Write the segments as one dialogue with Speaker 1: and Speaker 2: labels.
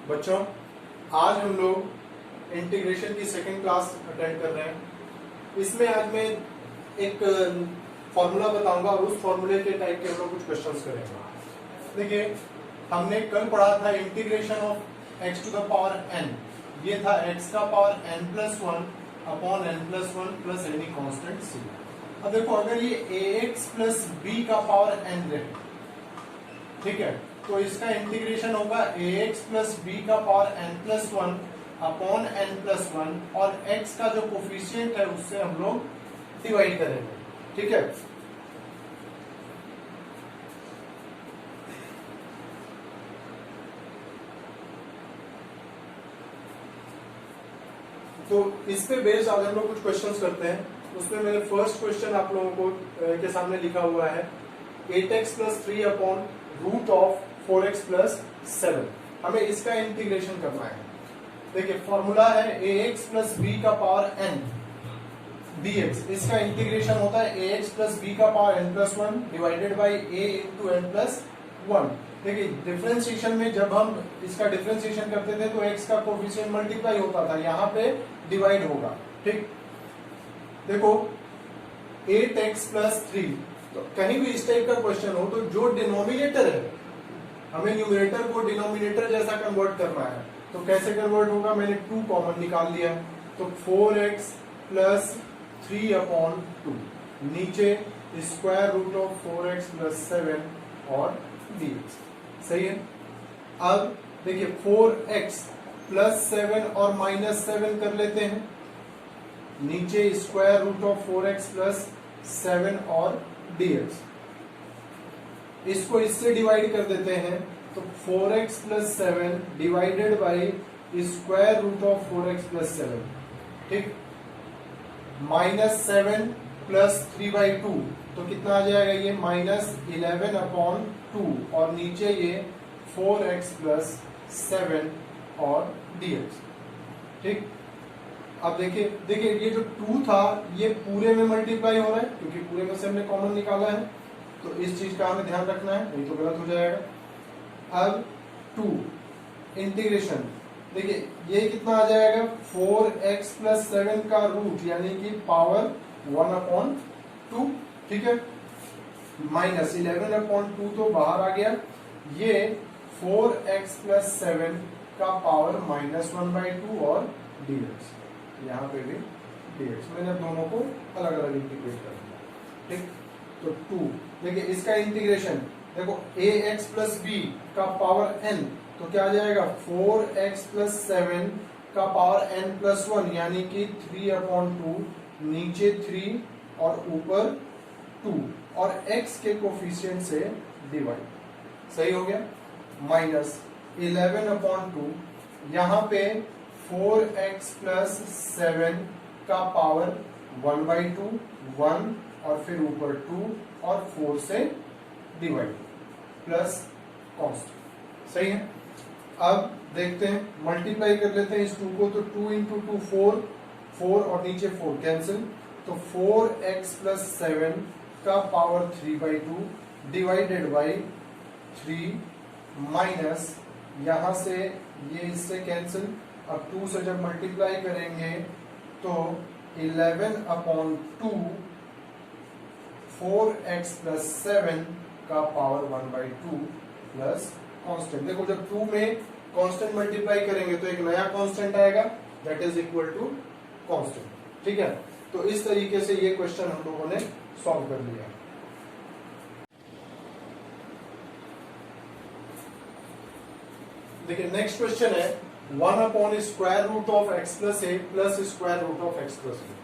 Speaker 1: बच्चों, आज हम लोग इंटीग्रेशन की सेकंड क्लास अटेंड कर रहे हैं। इसमें आज मैं एक फॉर्मूला बताऊंगा और उस फॉर्मूले के टाइप के हम लोग कुछ क्वेश्चंस करेंगे। देखिए, हमने कल पढ़ा था integration of x to the power n। ये था x का power n+1 upon n+1 plus any constant c। अब देखो, अगर ये ax प्लस b का पावर n रहे, ठीक है, तो इसका इंटीग्रेशन होगा ax प्लस बी का पावर n+1 अपॉन n+1 और x का जो कोफिशिएंट है उससे हम लोग डिवाइड करेंगे। ठीक है, तो इस पे बेस्ड आज हम लोग कुछ क्वेश्चंस करते हैं। उसमें मेरे फर्स्ट क्वेश्चन आप लोगों को के सामने लिखा हुआ है 8x plus 3 upon root of 4x plus 7। हमें इसका इंटीग्रेशन करना है। देखिए, फॉर्मूला है ax प्लस b का पावर n dx। इसका इंटीग्रेशन होता है ax प्लस b का power n+1 divided by a into n+1। देखिए, डिफरेंशिएशन में जब हम इसका डिफरेंशिएशन करते थे तो x का कोफिशिएंट मल्टीप्लाई होता था, यहाँ पे डिवाइड होगा। ठीक, देखो 8x प्लस 3, तो कहीं भी इस टाइप का क्वेश्चन हो तो जो डिनोमिनेटर है हमें न्यूमरेटर को डिनोमिनेटर जैसा कन्वर्ट करना है। तो कैसे कन्वर्ट होगा, मैंने 2 कॉमन निकाल लिया, तो 4x प्लस 3 अपॉन 2, नीचे square root of 4x plus 7 और dx। सही है। अब देखिए 4x प्लस 7 और माइनस 7 कर लेते हैं, नीचे square root of 4x plus 7 और dx। इसको इससे डिवाइड कर देते हैं, तो 4x plus 7 divided by square root of 4x plus 7। ठीक, माइनस 7 प्लस 3/2, तो कितना आ जाएगा ये माइनस 11 अपॉन 2 और नीचे ये 4x प्लस 7 और dx। ठीक, अब देखिए ये जो 2 था ये पूरे में मल्टीप्लाई हो रहा है क्योंकि पूरे में से हमने कॉमन निकाला है, तो इस चीज का हमें ध्यान रखना है, नहीं तो गलत हो जाएगा। अब 2 इंटीग्रेशन, देखिए ये कितना आ जाएगा 4x प्लस 7 का रूट यानी कि पावर 1/2। ठीक है, माइनस 11 अपॉन 2 तो बाहर आ गया, ये 4x प्लस 7 का पावर -1/2 और dx, यहाँ पे भी dx। मैंने दोनों को अलग अलग इंटीग्रेट कर दिया। ठीक, तो 2, देखिए इसका इंटीग्रेशन देखो ax प्लस b का पावर n, तो क्या आ जाएगा 4x प्लस 7 का पावर n+1 यानी कि 3/2, नीचे 3 और ऊपर 2 और x के कोफिशिएंट से डिवाइड। सही हो गया, माइनस 11/2, यहाँ पे 4x प्लस 7 का पावर 1/2, 1 और फिर ऊपर 2 और 4 से डिवाइड प्लस कांस्टेंट। सही है। अब देखते हैं, मल्टीप्लाई कर लेते हैं इस 2 को, तो 2 इंटू 2 4, 4 और नीचे 4 कैंसिल, तो 4x प्लस 7 का पावर 3/2 डिवाइडेड बाई 3 माइनस यहां से ये इससे कैंसिल। अब 2 से जब मल्टीप्लाई करेंगे तो 11/2 4x प्लस 7 का पावर 1/2 प्लस कांस्टेंट। देखो, जब 2 में कांस्टेंट मल्टीप्लाई करेंगे तो एक नया कांस्टेंट आएगा, that is equal to constant. ठीक है, तो इस तरीके से ये क्वेश्चन हम लोगों ने सॉल्व कर लिया। देखिए, नेक्स्ट क्वेश्चन है 1 upon square root of x plus a plus square root of x plus b।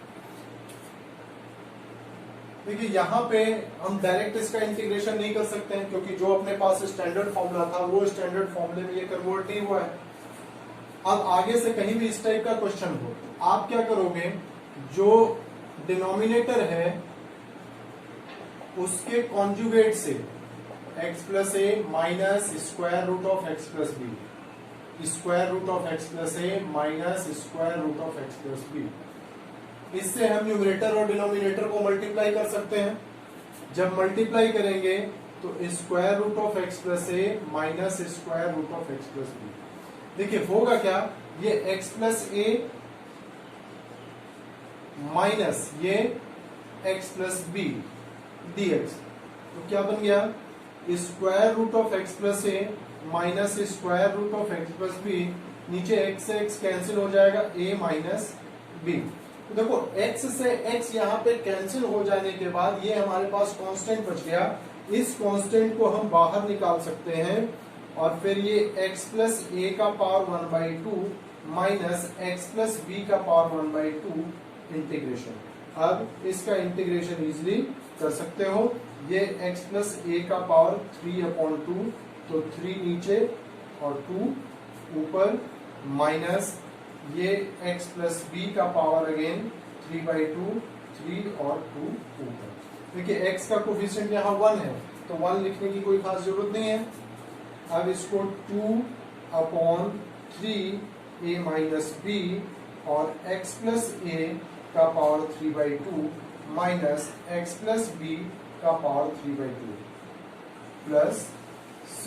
Speaker 1: देखिए, यहाँ पे हम डायरेक्ट इसका इंटीग्रेशन नहीं कर सकते हैं क्योंकि जो अपने पास स्टैंडर्ड फॉर्मूला था वो स्टैंडर्ड फॉर्मूले में ये कन्वर्ट नहीं हुआ है। अब आगे से कहीं भी इस टाइप का क्वेश्चन हो, आप क्या करोगे, जो डिनोमिनेटर है उसके कॉन्जुगेट से x plus a minus square root of x plus b, square root of x plus a minus square root of x plus b, इससे हम न्यूमरेटर और डिनोमिनेटर को मल्टीप्लाई कर सकते हैं। जब मल्टीप्लाई करेंगे तो square root of x plus a minus square root of x plus b, देखिए होगा क्या, ये x प्लस ए माइनस ये x plus b d x, तो क्या बन गया, square root of x plus a minus square root of x plus b, नीचे x से x कैंसिल हो जाएगा, a माइनस बी। तो देखो x से x यहाँ पे कैंसिल हो जाने के बाद ये हमारे पास कांस्टेंट बच गया, इस कांस्टेंट को हम बाहर निकाल सकते हैं और फिर ये x प्लस ए का power 1/2 minus x plus B का पावर 1/2 इंटीग्रेशन। अब इसका इंटीग्रेशन इजिली कर सकते हो, ये x प्लस ए का पावर 3/2, तो 3 नीचे और 2 ऊपर, माइनस ये x प्लस बी का पावर अगेन 3/2, 3 और 2 ऊपर। देखिए x का कोफिशिएंट यहाँ 1 है, तो 1 लिखने की कोई खास जरूरत नहीं है। अब इसको 2/3 a माइनस बी और x प्लस ए का power 3/2 minus x plus B का पावर 3/2 प्लस c।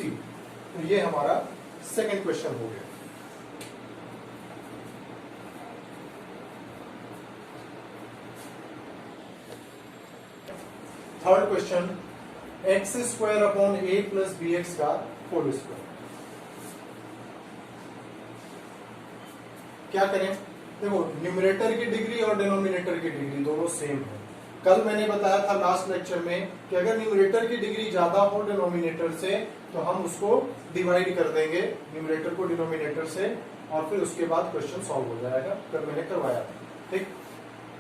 Speaker 1: तो ये हमारा सेकंड क्वेश्चन हो गया। Third question, X square upon A plus B x का होल स्क्वायर। क्या करें, देखो न्यूमरेटर की डिग्री और डिनोमिनेटर की डिग्री दोनों सेम है। कल मैंने बताया था लास्ट लेक्चर में कि अगर न्यूमरेटर की डिग्री ज्यादा हो डिनोमिनेटर से तो हम उसको डिवाइड कर देंगे न्यूमरेटर को डिनोमिनेटर से, और फिर उसके बाद क्वेश्चन सॉल्व हो जाएगा। कल मैंने करवाया था, ठीक।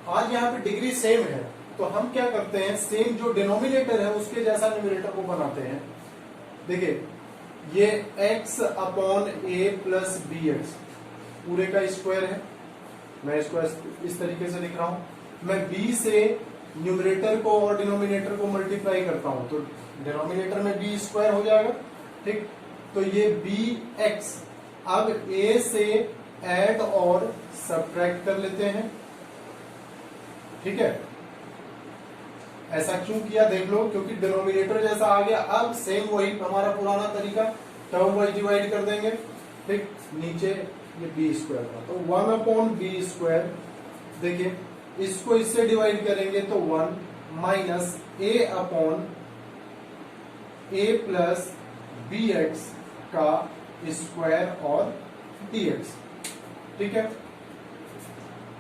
Speaker 1: आज यहाँ पे डिग्री सेम है, तो हम क्या करते हैं, सेम जो डिनोमिनेटर है उसके जैसा न्यूमरेटर को बनाते हैं। देखिए ये x upon A plus B x पूरे का स्क्वायर है, मैं इसको इस तरीके से लिख रहा हूं। मैं b से न्यूमरेटर को और डिनोमिनेटर को मल्टीप्लाई करता हूं तो डिनोमिनेटर में b स्क्वायर हो जाएगा, ठीक। तो ये bx, अब a से ऐड और सब्ट्रैक्ट कर लेते हैं, ठीक है। ऐसा क्यों किया देख लो, क्योंकि डिनोमिनेटर जैसा आ गया। अब सेम वही हमारा पुराना तरीका, टर्म वाइज डिवाइड कर देंगे, ठीक। नीचे ये बी स्क्वायर का, तो 1/b स्क्वायर। देखिए इसको इससे डिवाइड करेंगे तो 1 minus a upon a plus B x का स्क्वायर और dx, ठीक है।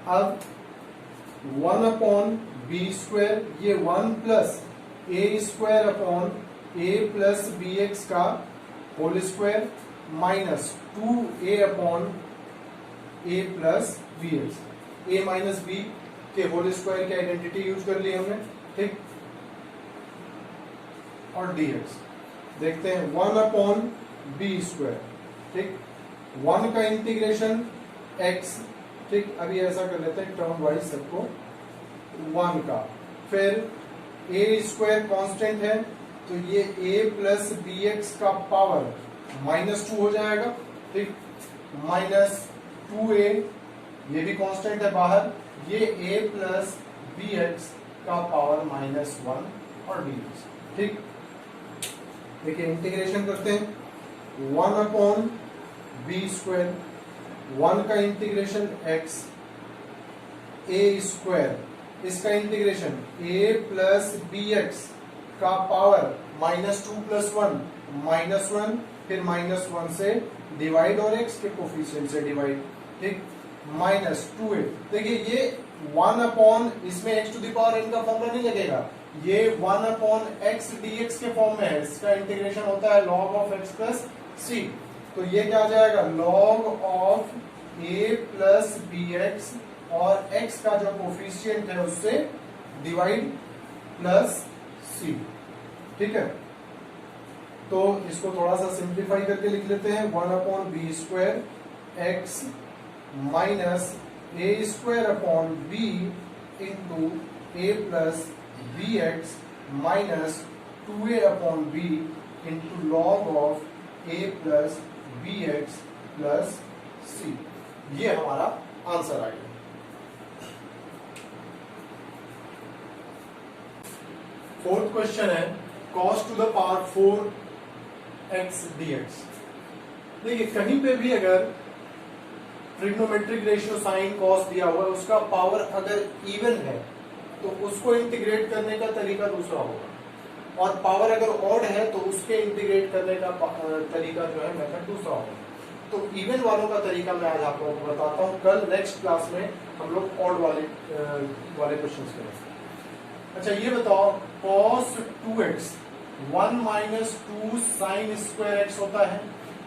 Speaker 1: अब 1/b स्क्वायर, ये 1 plus a square upon a plus B x का whole square minus 2a upon a plus B X, a minus B के whole square की identity use कर ली हमने, ठीक। और dx देखते हैं 1/b स्क्वायर, ठीक। 1 का इंटीग्रेशन x, ठीक। अभी ऐसा कर लेते हैं टर्म वाइज सबको, 1 का, फिर a स्क्वायर कांस्टेंट है तो ये a प्लस बी एक्स का पावर -2 हो जाएगा, ठीक। माइनस 2a, ये भी कांस्टेंट है बाहर, ये a प्लस बी एक्स का पावर -1 और dx, ठीक। देखिए इंटीग्रेशन करते हैं 1/b स्क्वायर, 1 का इंटीग्रेशन x, a स्क्वायर, इसका integration a plus B x का पावर -2 प्लस 1 -1, फिर -1 से डिवाइड और x के कोफिशिएंट से डिवाइड, ठीक। -2a, देखिए ये 1/, इसमें x to the power n का फॉर्मूला नहीं लगेगा, ये 1/x dx के फॉर्म में है। इसका इंटीग्रेशन होता है log of x plus c, तो ये क्या आ जाएगा, log of a plus B x और x का जो कोफिशिएंट है उससे डिवाइड प्लस c, ठीक है। तो इसको थोड़ा सा सिंप्लीफाई करके लिख लेते हैं, 1/b square x minus a square upon b into a plus B x minus 2a upon b into log of a plus B x plus c। ये हमारा आंसर आ गया। फोर्थ क्वेश्चन है cos to the power 4x dx। देखिए कहीं पे भी अगर ट्रिग्नोमेट्रिक रेशियो साइन कॉस दिया हुआ है, उसका पावर अगर इवन है तो उसको इंटीग्रेट करने का तरीका दूसरा होगा, और पावर अगर ऑड है तो उसके इंटीग्रेट करने का तरीका जो है मेथड दूसरा होगा। तो इवन वालों का तरीका मैं आज आप लोगों को बताता हूँ, कल नेक्स्ट क्लास में हम लोग ऑड वाले क्वेश्चंस करेंगे। अच्छा ये बताओ, cos 2x 1 minus 2 sine square x होता है,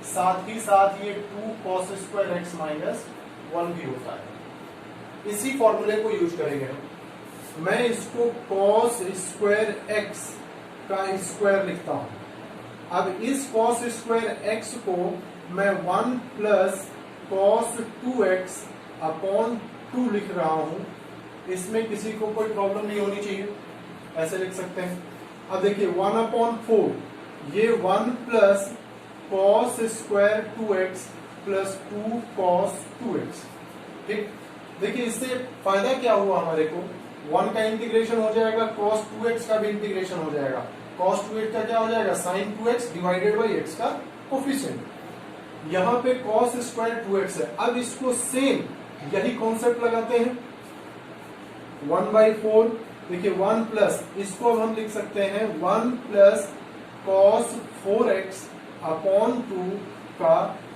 Speaker 1: साथ ही साथ ये 2 cos स्क्वायर एक्स माइनस 1 भी होता है। इसी फॉर्मूले को यूज करेंगे हम। मैं इसको cos स्क्वायर एक्स का स्क्वायर लिखता हूं। अब इस cos स्क्वायर एक्स को मैं 1 प्लस cos 2x अपॉन 2 लिख रहा हूं। इसमें किसी को कोई प्रॉब्लम नहीं होनी चाहिए, ऐसे लिख सकते हैं। अब देखिए 1 अपॉन 4, ये 1 plus cos square 2x plus 2 cos 2x। ठीक, देखिए इससे फायदा क्या हुआ हमारे को, 1 का इंटीग्रेशन हो जाएगा, cos 2x का भी इंटीग्रेशन हो जाएगा। cos 2x का क्या हो जाएगा, sin 2x divided by x का कोफिशिएंट। यहां पे cos स्क्वायर 2x है। अब इसको सेम यही कॉन्सेप्ट लगाते हैं, 1/4। देखिए 1 प्लस, इसको अब हम लिख सकते हैं 1 प्लस cos 4x अपॉन 2 का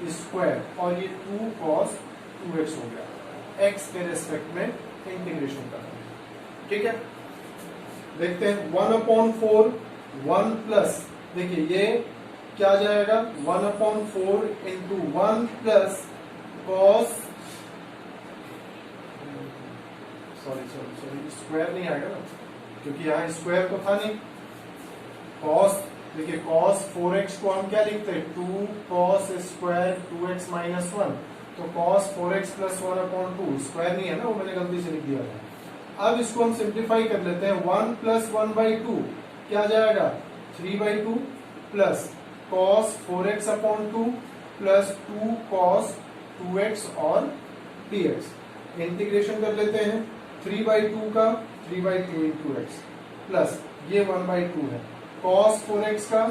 Speaker 1: स्क्वायर, और ये 2 cos 2x हो गया। x के रेस्पेक्ट में इंटीग्रेशन करना है, ठीक है। देखते हैं 1/4, 1 प्लस, देखिए ये क्या आ जाएगा, 1/4 into 1 plus cos, sorry square नहीं आएगा ना, क्योंकि यहाँ स्क्वायर तो था नहीं। cos, देखिए cos 4x को हम क्या लिखते हैं, 2 cos स्क्वायर 2x माइनस 1, तो cos 4x प्लस 1/2, स्क्वायर नहीं है ना, वो मैंने गलती से लिख दिया था। अब इसको हम सिंप्लीफाई कर लेते हैं, 1 प्लस 1/2 क्या आ जाएगा, 3/2 plus cos 4x upon 2 plus 2 cos 2x और dx। इंटीग्रेशन कर लेते हैं, 3/2 का 3/2 इंटू एक्स प्लस ये 1/2 है, cos 4x का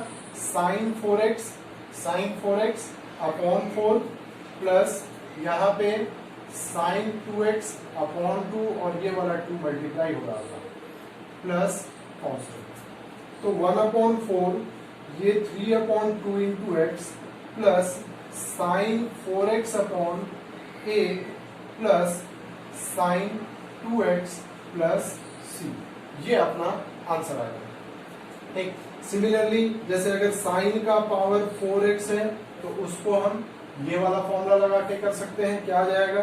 Speaker 1: sin 4x अपॉन 4 प्लस यहाँ पे sin 2x अपॉन 2 और ये वाला 2 मल्टीप्लाई हो रहा होगा प्लस कॉन्स्टेंट। तो 1/4 ये 3/2 into x plus sin 4x upon 8 plus sin 2x plus c, ये अपना आंसर आएगा। ठीक, सिमिलरली जैसे अगर sin का पावर 4x है तो उसको हम ये वाला फॉर्मूला लगा के कर सकते हैं, क्या आ जाएगा,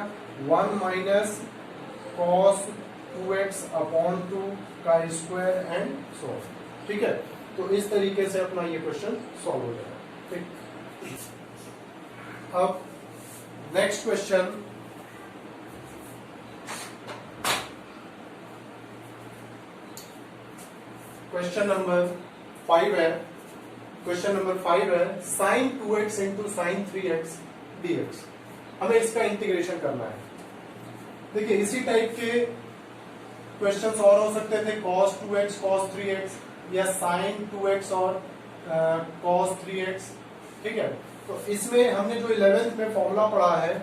Speaker 1: 1 माइनस cos 2x अपॉन 2 का स्क्वायर एंड सो। ठीक है, तो इस तरीके से अपना ये क्वेश्चन सॉल्व हो जाएगा। ठीक, अब नेक्स्ट क्वेश्चन, क्वेश्चन नंबर 5 है। क्वेश्चन नंबर 5 है, sin 2x into sin 3x dx। हमें इसका इंटीग्रेशन करना है। देखिए इसी टाइप के क्वेश्चंस और हो सकते थे, cos 2x cos 3x या sin 2x और cos 3x। ठीक है, तो इसमें हमने जो 11th में फॉर्मूला पढ़ा है,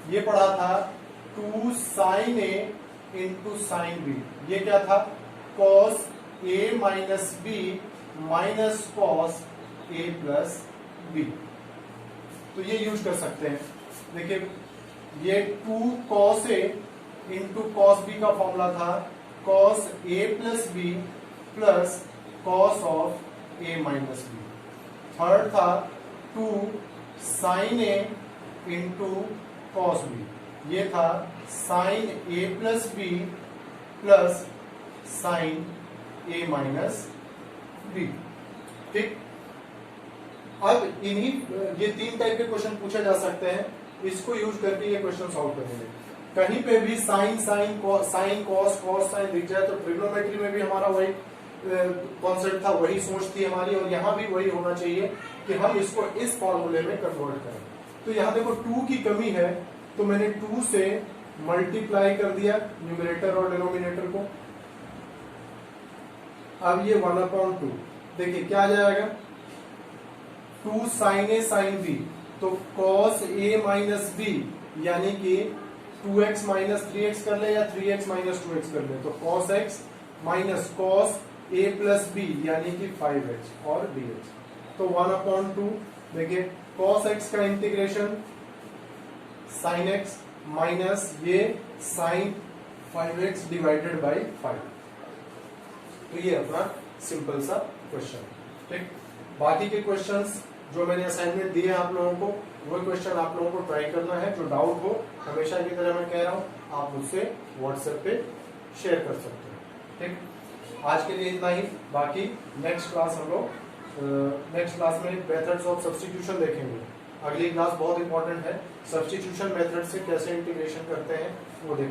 Speaker 1: ये पढ़ा था 2 sin a into sin b। ये क्या था, cos a minus b minus cos a plus b। तो ये यूज कर सकते हैं। देखिए ये 2 cos a into cos b का फॉर्मूला था cos a plus b plus cos of a minus b। Third था 2 sin a into cos b, ये था sin a plus b plus sin a minus b। ठीक, अब इन्हीं ये 3 type के क्वेश्चन पूछे जा सकते हैं, इसको यूज करके ये क्वेश्चन सॉल्व करेंगे। कहीं पे भी साइन कॉस साइन दिख जाए तो ट्रिग्नोमेट्री में भी हमारा वही कॉन्सेप्ट था, वही सोच थी हमारी, और यहाँ भी वही होना चाहिए कि हम इसको इस फॉर्मूले में कन्वर्ट करें। तो यहाँ देखो 2 की कमी है, तो मैंने 2 से मल्टीप्लाई कर दिया न्यूमरेटर और डिनोमिनेटर को। अब ये 1/2, देखिए क्या आ जाएगा, 2 sin a sin b, तो cos a माइनस बी यानी कि 2x माइनस 3x कर ले या 3x माइनस 2x कर ले, तो cos x minus cos a plus b यानी कि 5x और dx। तो 1/2 देखिए cos x का इंटीग्रेशन sin x माइनस ये sin 5x डिवाइडेड बाई 5। तो ये अपना सिंपल सा क्वेश्चन, ठीक। बाकी के क्वेश्चंस जो मैंने असाइनमेंट दिए आप लोगों को, वो क्वेश्चन आप लोगों को ट्राई करना है। जो डाउट हो हमेशा की तरह मैं कह रहा हूं, आप मुझसे व्हाट्सएप पे शेयर कर सकते हैं, ठीक। आज के लिए इतना ही। बाकी नेक्स्ट क्लास हम लोग नेक्स्ट क्लास में मेथड्स ऑफ सब्स्टिट्यूशन देखेंगे। अगली क्लास बहुत इंपॉर्टेंट है, सब्स्टिट्यूशन मेथड से कैसे इंटीग्रेशन करते हैं वो देखेंगे।